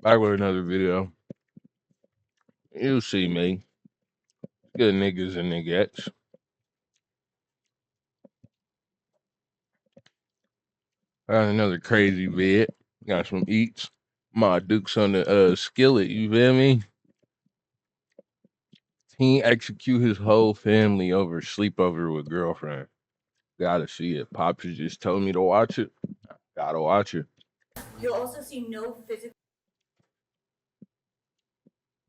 Back with another video. You'll see me. Good niggas and niggettes. Got another crazy vid. Got some eats. My Duke's on the skillet, you feel me? He execute his whole family over sleepover with girlfriend. Gotta see it. Pops just told me to watch it. Gotta watch it. You'll also see no physical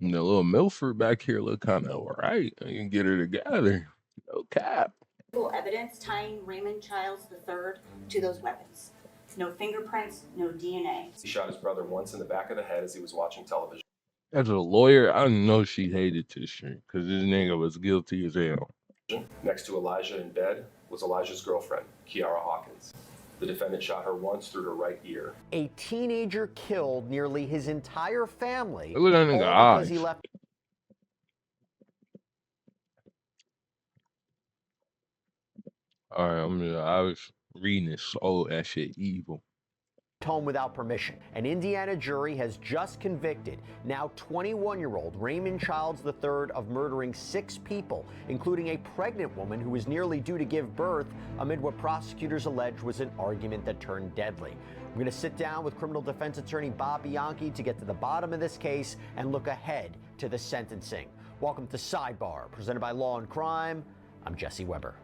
And the little Milford back here look kind of alright. I can get her together. No cap. evidence tying Raymond Childs III to those weapons. No fingerprints, no DNA. He shot his brother once in the back of the head as he was watching television. As a lawyer, I know she hated this shit because this nigga was guilty as hell. Next to Elijah in bed was Elijah's girlfriend, Kiara Hawkins. The defendant shot her once through her right ear. A teenager killed nearly his entire family Look at that nigga all because eyes. he left Alright, I was reading this. Oh, that shit evil. home without permission. An Indiana jury has just convicted now 21-year-old Raymond Childs III of murdering 6 people, including a pregnant woman who was nearly due to give birth amid what prosecutors allege was an argument that turned deadly. We're going to sit down with criminal defense attorney Bob Bianchi to get to the bottom of this case and look ahead to the sentencing. Welcome to Sidebar, presented by Law and Crime. I'm Jesse Weber.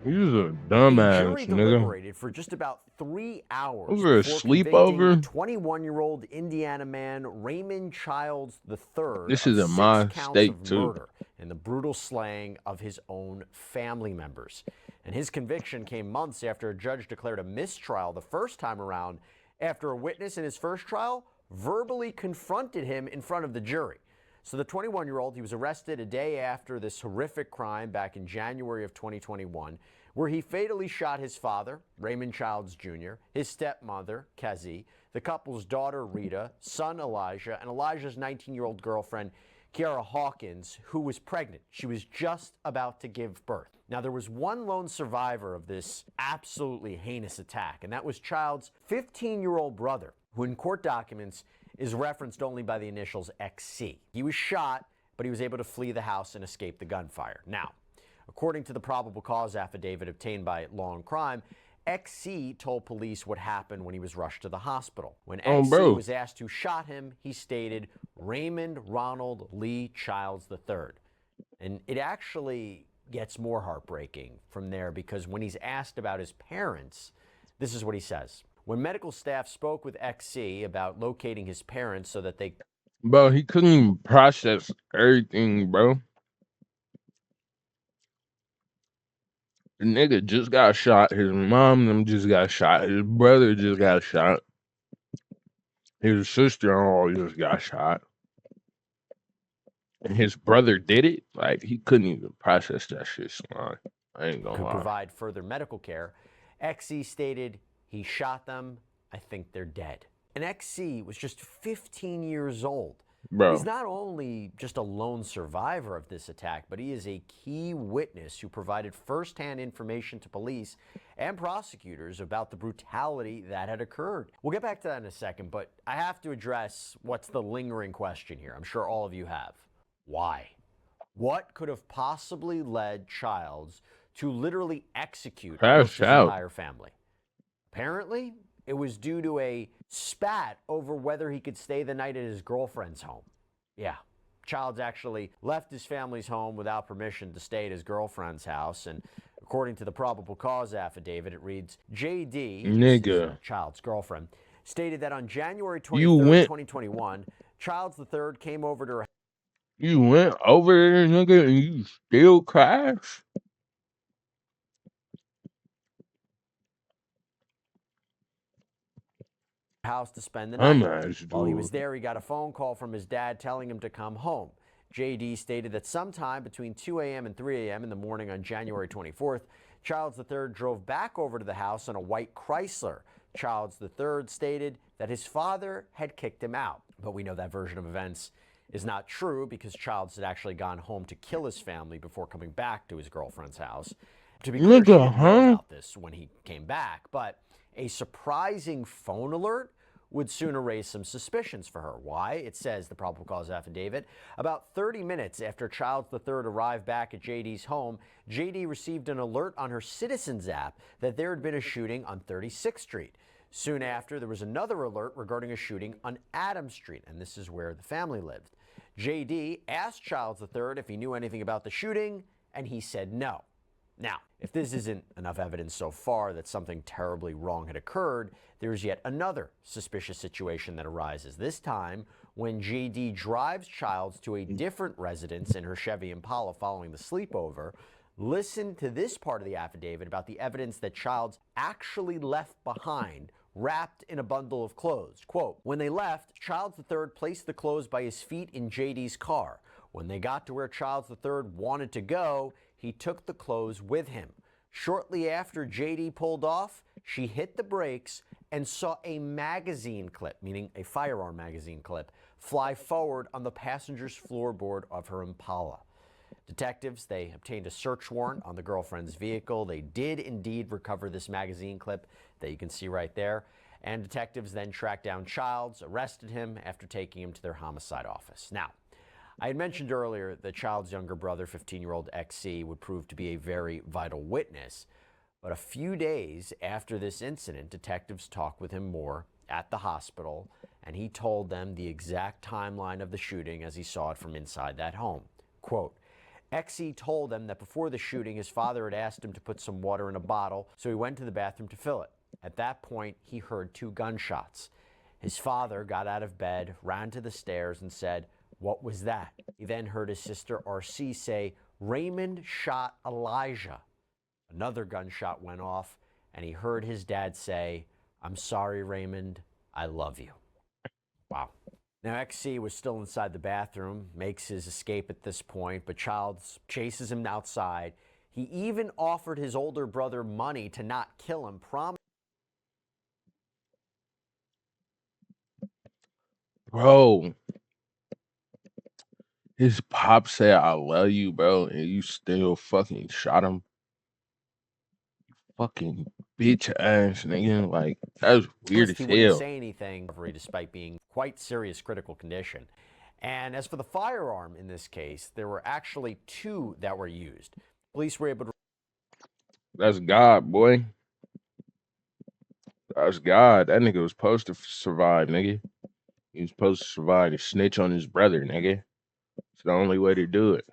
He's a The dumbass jury nigga. deliberated for just about 3 hours Over a before sleepover? 21-year-old Indiana man Raymond Childs III This of is in 6 my counts state of too. murder and the brutal slaying of his own family members. And his conviction came months after a judge declared a mistrial the first time around after a witness in his first trial verbally confronted him in front of the jury. So the 21-year-old, he was arrested a day after this horrific crime back in January of 2021, where he fatally shot his father, Raymond Childs Jr., his stepmother, Kazi, the couple's daughter, Rita, son, Elijah, and Elijah's 19-year-old girlfriend, Kiara Hawkins, who was pregnant. She was just about to give birth. Now, there was one lone survivor of this absolutely heinous attack, and that was Childs' 15-year-old brother, who in court documents is referenced only by the initials XC. He was shot, but he was able to flee the house and escape the gunfire. Now, according to the probable cause affidavit obtained by Law and Crime, XC told police what happened when he was rushed to the hospital. When XC was asked who shot him, he stated Raymond Ronald Lee Childs III. And it actually gets more heartbreaking from there because when he's asked about his parents, this is what he says. When medical staff spoke with XC about locating his parents so that they... Bro, he couldn't even process everything, bro. The nigga just got shot. His mom and them just got shot. His brother just got shot. His sister-in-law just got shot. And his brother did it? Like, he couldn't even process that shit, son. I ain't gonna could lie. provide further medical care. XC stated, he shot them. I think they're dead. And XC was just 15 years old. Bro. He's not only just a lone survivor of this attack, but he is a key witness who provided firsthand information to police and prosecutors about the brutality that had occurred. We'll get back to that in a second, but I have to address what's the lingering question here. I'm sure all of you have. Why? What could have possibly led Childs to literally execute almost his entire family? Apparently, it was due to a spat over whether he could stay the night at his girlfriend's home. Yeah, Childs actually left his family's home without permission to stay at his girlfriend's house. And according to the probable cause affidavit, it reads, JD, nigga, Childs' girlfriend, stated that on January 23rd, 2021, Childs III came over to her. You went over there, nigga, and you still crashed? House to spend the night. While he was dude. there, he got a phone call from his dad telling him to come home. JD stated that sometime between 2 a.m. and 3 a.m. in the morning on January 24th, Childs III drove back over to the house on a white Chrysler. Childs III stated that his father had kicked him out. But we know that version of events is not true because Childs had actually gone home to kill his family before coming back to his girlfriend's house. To be clear, she didn't know about this when he came back, but a surprising phone alert would sooner raise some suspicions for her. Why? It says, the probable cause affidavit, about 30 minutes after Childs III arrived back at JD's home, JD received an alert on her Citizens app that there had been a shooting on 36th Street. Soon after, there was another alert regarding a shooting on Adams Street, and this is where the family lived. JD asked Childs III if he knew anything about the shooting, and he said no. Now, if this isn't enough evidence so far that something terribly wrong had occurred, there's yet another suspicious situation that arises. This time, when JD drives Childs to a different residence in her Chevy Impala following the sleepover. Listen to this part of the affidavit about the evidence that Childs actually left behind, wrapped in a bundle of clothes. Quote, when they left, Childs III placed the clothes by his feet in JD's car. When they got to where Childs III wanted to go, he took the clothes with him. Shortly after JD pulled off, she hit the brakes and saw a magazine clip, meaning a firearm magazine clip, fly forward on the passenger's floorboard of her Impala. Detectives, they obtained a search warrant on the girlfriend's vehicle. They did indeed recover this magazine clip that you can see right there. And detectives then tracked down Childs, arrested him after taking him to their homicide office. Now, I had mentioned earlier that Childs' younger brother, 15-year-old XC, would prove to be a very vital witness. But a few days after this incident, detectives talked with him more at the hospital, and he told them the exact timeline of the shooting as he saw it from inside that home. Quote, XC told them that before the shooting, his father had asked him to put some water in a bottle, so he went to the bathroom to fill it. At that point, he heard 2 gunshots. His father got out of bed, ran to the stairs, and said, "What was that?" He then heard his sister RC say, "Raymond shot Elijah." Another gunshot went off, and he heard his dad say, "I'm sorry, Raymond, I love you." Wow. Now, XC was still inside the bathroom, makes his escape at this point, but Childs chases him outside. He even offered his older brother money to not kill him, Bro, his pop said, "I love you, bro," and you still fucking shot him. Fucking bitch ass nigga. Like, that was weird as he wouldn't hell. say anything, despite being quite serious critical condition. And as for the firearm in this case, there were actually 2 that were used. Police were able to... That's God, boy. That's God. That nigga was supposed to survive, nigga. He was supposed to survive and snitch on his brother, nigga. It's the only way to do it.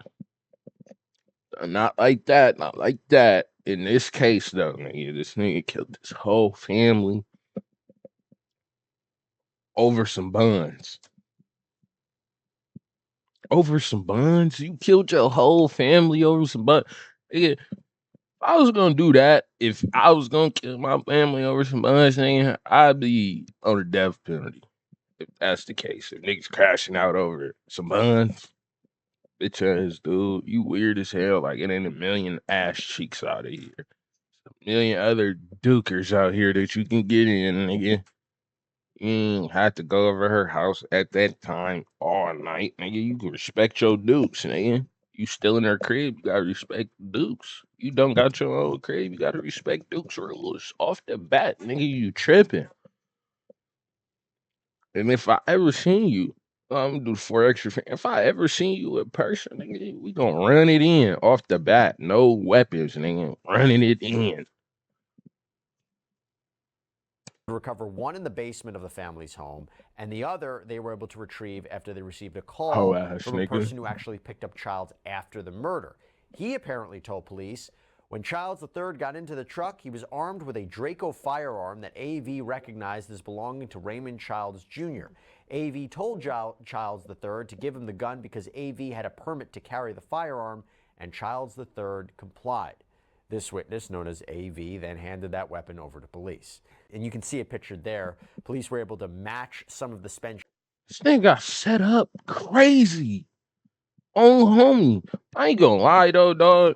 Not like that. Not like that. In this case, though, nigga, this nigga killed his whole family over some buns. Over some buns? You killed your whole family over some buns? Nigga, if I was gonna do that, if I was gonna kill my family over some buns, nigga, I'd be on the death penalty. If that's the case. If niggas crashing out over some buns. Bitch ass dude, you weird as hell. Like, it ain't a million ass cheeks out of here. A million other dukers out here that you can get in, nigga. You ain't have to go over her house at that time all night, nigga. You can respect your dukes, nigga. You still in her crib, you gotta respect dukes. You don't got your own crib, you gotta respect dukes rules. Off the bat, nigga, you tripping. And if I ever seen you, I'm gonna do 4 extra. If I ever seen you in person, nigga, we gonna run it in off the bat. No weapons, nigga. Running it in. recover one in the basement of the family's home, and the other they were able to retrieve after they received a Ho call ass from a nigga. person who actually picked up Childs after the murder. He apparently told police when Childs III got into the truck, he was armed with a Draco firearm that AV recognized as belonging to Raymond Childs Jr. AV told Childs III to give him the gun because AV had a permit to carry the firearm, and Childs III complied. This witness, known as AV, then handed that weapon over to police. And you can see it pictured there. Police were able to match some of the spent... This thing got set up crazy. On homie. I ain't gonna lie though, dog.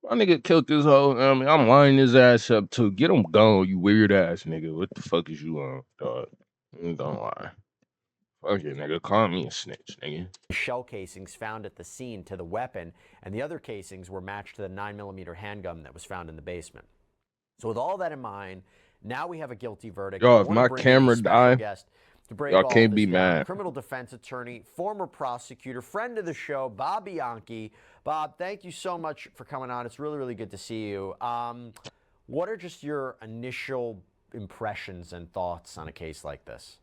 My nigga killed this whole. I mean, I'm lining his ass up too. Get him gone, you weird ass nigga. What the fuck is you on, dog? I ain't gonna lie. Fuck it, nigga. Call me a snitch, nigga. shell casings found at the scene to the weapon, and the other casings were matched to the 9mm handgun that was found in the basement. So with all that in mind, Now we have a guilty verdict. Yo, I if want to my bring in a camera special die, guest to break y'all all can't of be this down. mad. Criminal defense attorney, former prosecutor, friend of the show, Bob Bianchi. Bob, thank you so much for coming on. It's really, really good to see you. What are just your initial impressions and thoughts on a case like this?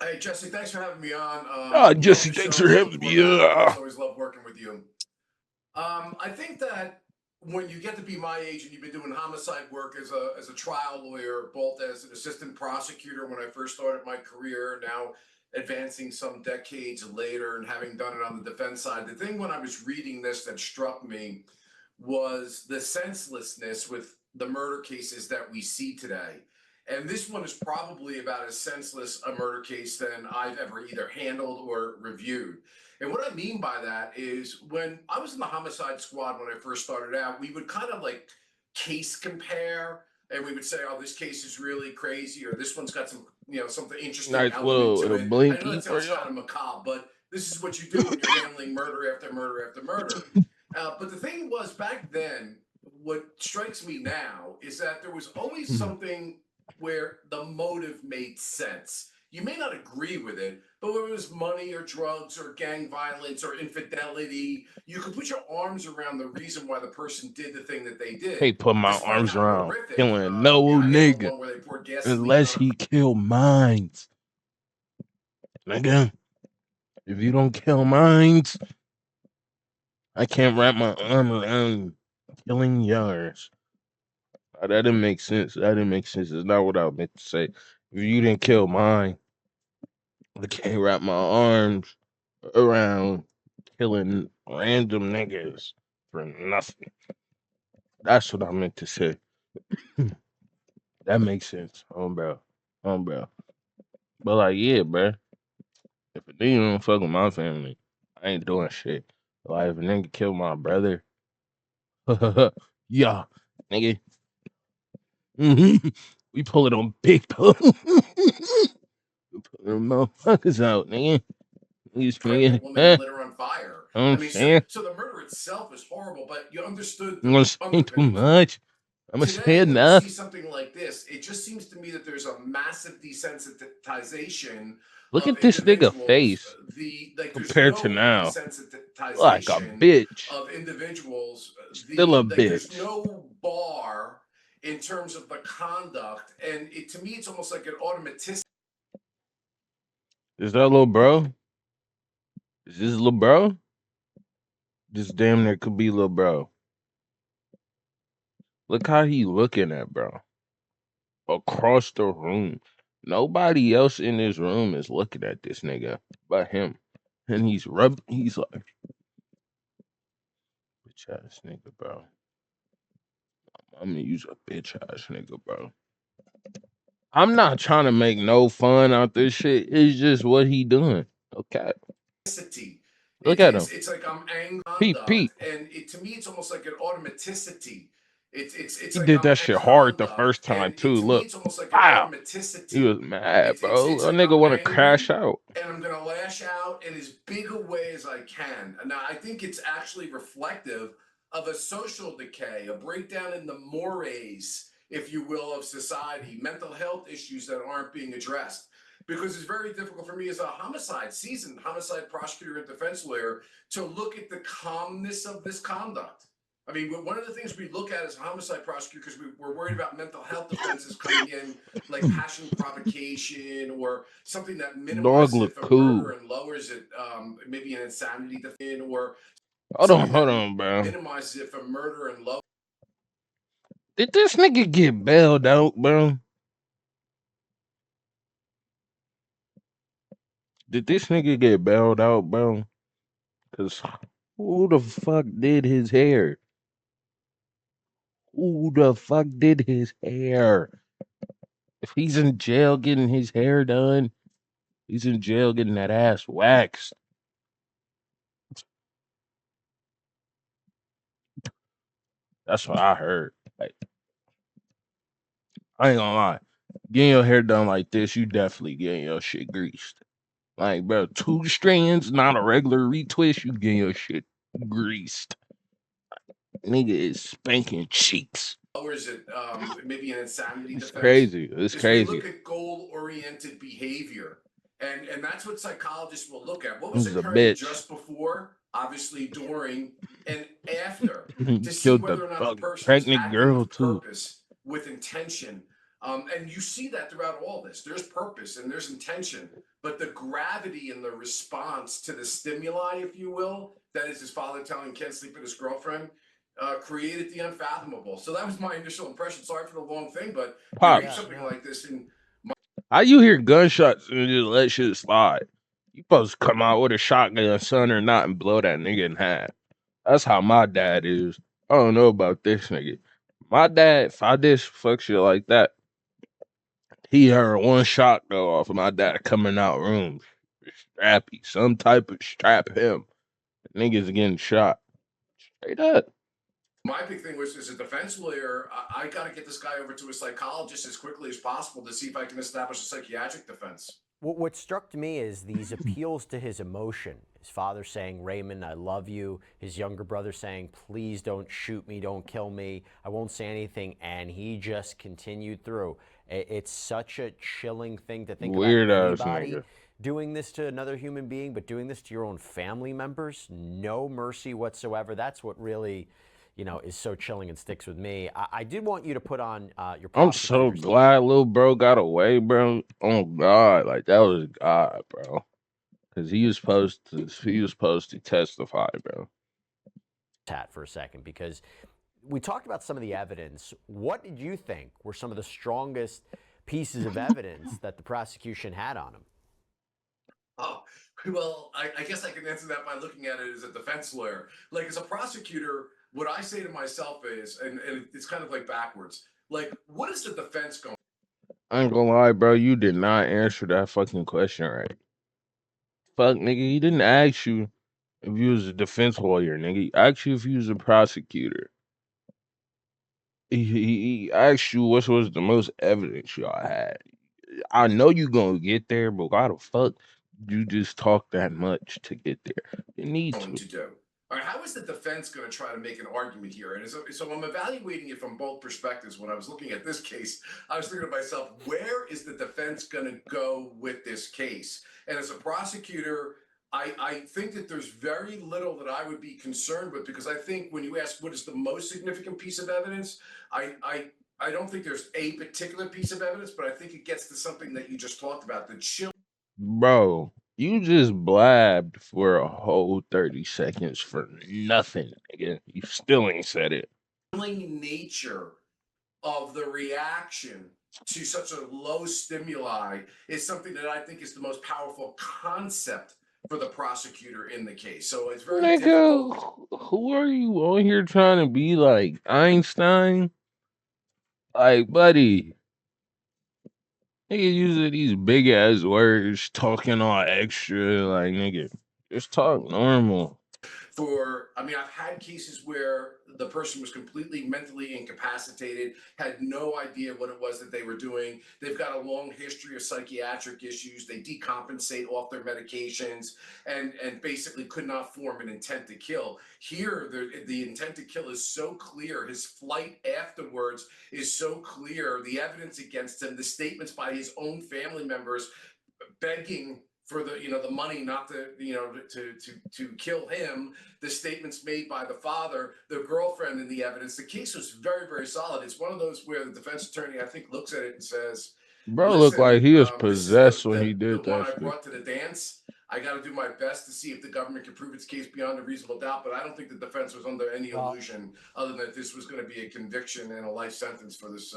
Hey, Jesse, thanks for having me on. Jesse, thanks for having me. Always love working with you. I think that when you get to be my age and you've been doing homicide work as a trial lawyer, both as an assistant prosecutor when I first started my career, now advancing some decades later and having done it on the defense side, the thing when I was reading this that struck me was the senselessness with the murder cases that we see today. And this one is probably about as senseless a murder case than I've ever either handled or reviewed. And what I mean by that is when I was in the homicide squad when I first started out, we would kind of like case compare and we would say, oh, this case is really crazy or this one's got some, something interesting Nice element to little it. I know blinky that for sounds y'all. kind of macabre, but this is what you do when you're handling murder after murder after murder. But the thing was back then, what strikes me now is that there was always something where the motive made sense. You may not agree with it, but whether it was money or drugs or gang violence or infidelity, you could put your arms around the reason why the person did the thing that they did. Can't put my Despite arms how around horrific, killing no I handled nigga one where they poured gasoline unless on he kill mines. Nigga, if you don't kill mines, I can't wrap my arm around killing yours. That didn't make sense. That didn't make sense. It's not what I meant to say. If you didn't kill mine, I can't wrap my arms around killing random niggas for nothing. That's what I meant to say. That makes sense. Bro. Bro. But like, yeah, bro. If a nigga don't fuck with my family, I ain't doing shit. Like, if a nigga kill my brother, yeah, nigga. We pull it on big pole. We pull them motherfuckers out, nigga. These pregnant nigga, woman and lit her on fire. I'm I mean, so saying, so the murder itself is horrible, but you understood I'm the gonna say too underpinnings of it. much. I'm gonna say Today, when you see enough. something like this, it just seems to me that there's a massive desensitization Look of at this nigga individuals. face There's compared to no now. Like a desensitization bitch. of individuals. Still a There's bitch. no bar in terms of the conduct, and to me, it's almost like an automaticity. Is that little bro? Is this little bro? This damn near could be little bro. Look how he looking at bro. Across the room. Nobody else in this room is looking at this nigga but him. And he's like, bitch ass nigga, bro. I'm gonna use a bitch ass nigga, bro. I'm not trying to make no fun out this shit. It's just what he doing. Okay. Look at him. It's like I'm angry Pete, conduct, Pete. and to me, it's almost like an automaticity. It's He like did I'm that angry shit hard the conduct, first time and too. to me, Look. it's almost like an Wow. He automaticity. was mad, bro. It's A like nigga I'm wanna crash angry, out. and I'm gonna lash out in as big a way as I can. Now, I think it's actually reflective of a social decay, a breakdown in the mores, if you will, of society, mental health issues that aren't being addressed. Because it's very difficult for me as a seasoned homicide prosecutor and defense lawyer to look at the calmness of this conduct. I mean, one of the things we look at as a homicide prosecutor, because we're worried about mental health offenses coming in, like passion provocation or something that Dog minimizes it look for murder cool. and lowers it, maybe an insanity defense, or Hold something that on, bro. minimizes it for murder and low. Did this nigga get bailed out, bro? Did this nigga get bailed out, bro? Cause who the fuck did his hair? Who the fuck did his hair? If he's in jail getting his hair done, he's in jail getting that ass waxed. That's what I heard. Like, I ain't gonna lie. Getting your hair done like this, you definitely getting your shit greased. Like, bro, 2 strands, not a regular retwist, you getting your shit greased. Nigga is spanking cheeks. or is it maybe an insanity It's defense? crazy. It's Is we crazy. look at goal-oriented behavior, and that's what psychologists will look at. What He was was a occurring bitch. just before, obviously during, and after, He to see killed the whether or not the fucking person was pregnant acting girl with too. purpose, with intention. And you see that throughout all this. There's purpose and there's intention, but the gravity and the response to the stimuli, if you will, that is his father telling Ken sleep with his girlfriend, created the unfathomable. So that was my initial impression. Sorry for the long thing, but you read Pops, something like this and how you hear gunshots and just let shit slide? You supposed to come out with a shotgun, son or not, and blow that nigga in half. That's how my dad is. I don't know about this nigga. My dad, if I did fuck shit like that, he heard one shot go off of my dad coming out room. Strappy, some type of strap him. Niggas getting shot. Straight up. my big thing was, as a defense lawyer, I got to get this guy over to a psychologist as quickly as possible to see if I can establish a psychiatric defense. What struck me is these appeals to his emotion. His father saying, Raymond, I love you. His younger brother saying, please don't shoot me, don't kill me. I won't say anything. And he just continued through. It's such a chilling thing to think about Weird ass anybody nigga. doing this to another human being, but doing this to your own family members, no mercy whatsoever. That's what really, is so chilling and sticks with me. I did want you to put on your I'm so prosecutor's. glad little bro got away, bro. Oh God, like that was God, bro. Cause he was supposed to testify, bro. Hat for a second, because we talked about some of the evidence. What did you think were some of the strongest pieces of evidence that the prosecution had on him? Oh, well, I guess I can answer that by looking at it as a defense lawyer. Like, as a prosecutor, what I say to myself is, and it's kind of like backwards, like, what is the defense going? I ain't gonna lie, bro. You did not answer that fucking question right. Fuck, nigga. He didn't ask you if you was a defense lawyer, nigga. He asked you if you was a prosecutor. He asked you what was the most evidence y'all had. I know you gonna get there, but why the fuck you just talk that much to get there? You need Going to. to do? All right, how is the defense going to try to make an argument here? And so I'm evaluating it from both perspectives. When I was looking at this case, I was thinking to myself, where is the defense going to go with this case? And as a prosecutor, I think that there's very little that I would be concerned with, because I think when you ask what is the most significant piece of evidence, I don't think there's a particular piece of evidence, but I think it gets to something that you just talked about, the chill. Bro, you just blabbed for a whole 30 seconds for nothing, nigga. You still ain't said it. Nature of the reaction to such a low stimuli is something that I think is the most powerful concept for the prosecutor in the case. So it's very difficult. Nigga, who are you on here trying to be like Einstein? Like, buddy, nigga using these big ass words, talking all extra, like, nigga, just talk normal. I've had cases where the person was completely mentally incapacitated, had no idea what it was that they were doing. They've got a long history of psychiatric issues. They decompensate off their medications and basically could not form an intent to kill. Here, the intent to kill is so clear. His flight afterwards is so clear. The evidence against him, the statements by his own family members begging for the money not to to kill him, the statements made by the father, the girlfriend, in the evidence. The case was very, very solid. It's one of those where the defense attorney, I think, looks at it and says, Bro looked like listen, he was this is possessed when he the did one that I shit. brought to the dance. I got to do my best to see if the government can prove its case beyond a reasonable doubt, but I don't think the defense was under any illusion other than that this was going to be a conviction and a life sentence for this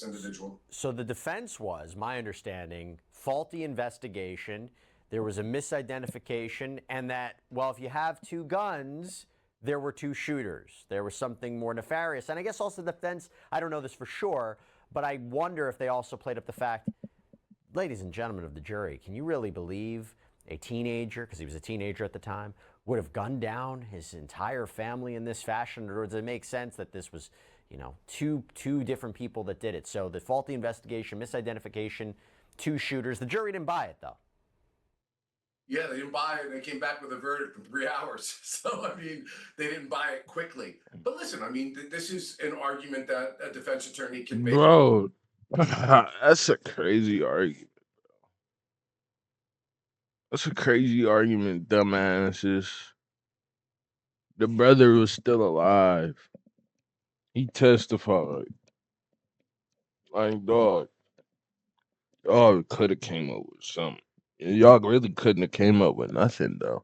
individual. So the defense was, my understanding, faulty investigation. There was a misidentification, and that, well, if you have two guns, there were two shooters. There was something more nefarious. And I guess also the defense, I don't know this for sure, but I wonder if they also played up the fact, ladies and gentlemen of the jury, can you really believe a teenager, because he was a teenager at the time, would have gunned down his entire family in this fashion? Or does it make sense that this was, two different people that did it? So the faulty investigation, misidentification, two shooters. The jury didn't buy it, though. Yeah, they didn't buy it. And they came back with a verdict in 3 hours. So, I mean, they didn't buy it quickly. But listen, I mean, this is an argument that a defense attorney can make. Bro, that's a crazy argument. That's a crazy argument, dumbasses. The brother was still alive. He testified. Like, dog, y'all could have came up with something. Y'all really couldn't have came up with nothing, though.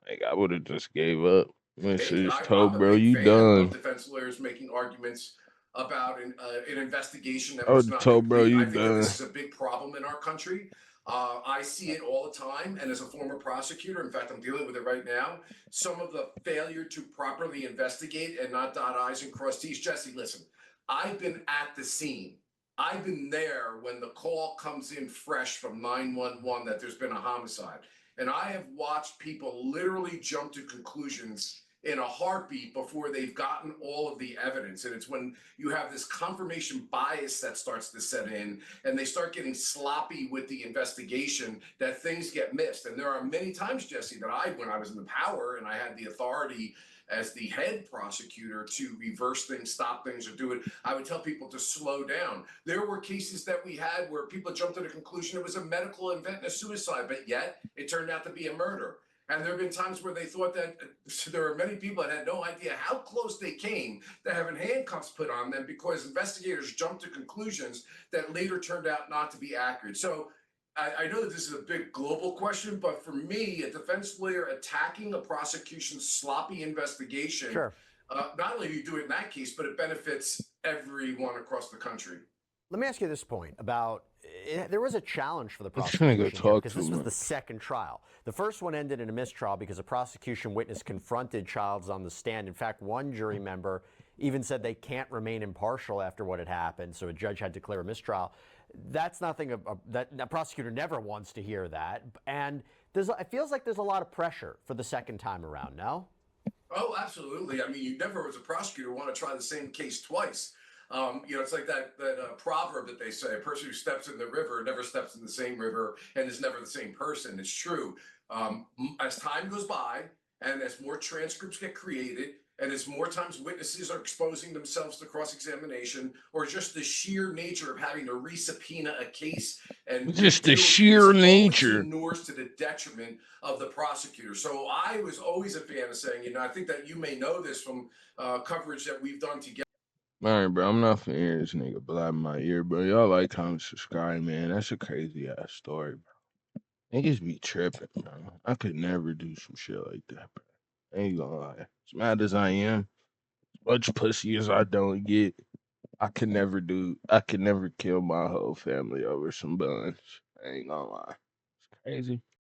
Like, I would have just gave up. And Hey, just I'm told, a bro, big you fan of done. defense lawyers making arguments about an investigation that I would was have not told, bro, complete. I you think that done. this is a big problem in our country. I see it all the time. And as a former prosecutor, in fact, I'm dealing with it right now. Some of the failure to properly investigate and not dot I's and cross T's. Jesse, listen, I've been at the scene. I've been there when the call comes in fresh from 911 that there's been a homicide. And I have watched people literally jump to conclusions in a heartbeat before they've gotten all of the evidence. And it's when you have this confirmation bias that starts to set in and they start getting sloppy with the investigation that things get missed. And there are many times, Jesse, that when I was in the power and I had the authority as the head prosecutor to reverse things, stop things, or do it, I would tell people to slow down. There were cases that we had where people jumped to the conclusion it was a medical event and a suicide, but yet it turned out to be a murder. And there have been times where they thought that there are many people that had no idea how close they came to having handcuffs put on them because investigators jumped to conclusions that later turned out not to be accurate. So I know that this is a big global question, but for me, a defense lawyer attacking a prosecution's sloppy investigation, Sure. not only do you do it in that case, but it benefits everyone across the country. Let me ask you this point about there was a challenge for the This nigga prosecution here talk because too this was the much. second trial. The first one ended in a mistrial because a prosecution witness confronted Childs on the stand. In fact, one jury member even said they can't remain impartial after what had happened, so a judge had to declare a mistrial. That's nothing that a prosecutor never wants to hear that, and it feels like there's a lot of pressure for the second time around. No? Oh, absolutely. I mean, you never, as a prosecutor, want to try the same case twice. It's like that proverb that they say: "A person who steps in the river never steps in the same river and is never the same person." It's true. As time goes by, and as more transcripts get created, and as more times witnesses are exposing themselves to cross-examination, or just the sheer nature of having to resubpoena a case and Just the redo a sheer case, always nature. inures to the detriment of the prosecutor. So I was always a fan of saying, I think that you may know this from coverage that we've done together. All right, bro. I'm not finna hear this nigga blabbing my ear, bro. Y'all like, comment, subscribe, man. That's a crazy ass story, bro. Niggas be tripping, bro. I could never do some shit like that, bro. I ain't gonna lie. As mad as I am, as much pussy as I don't get, I could never kill my whole family over some buns. I ain't gonna lie. It's crazy.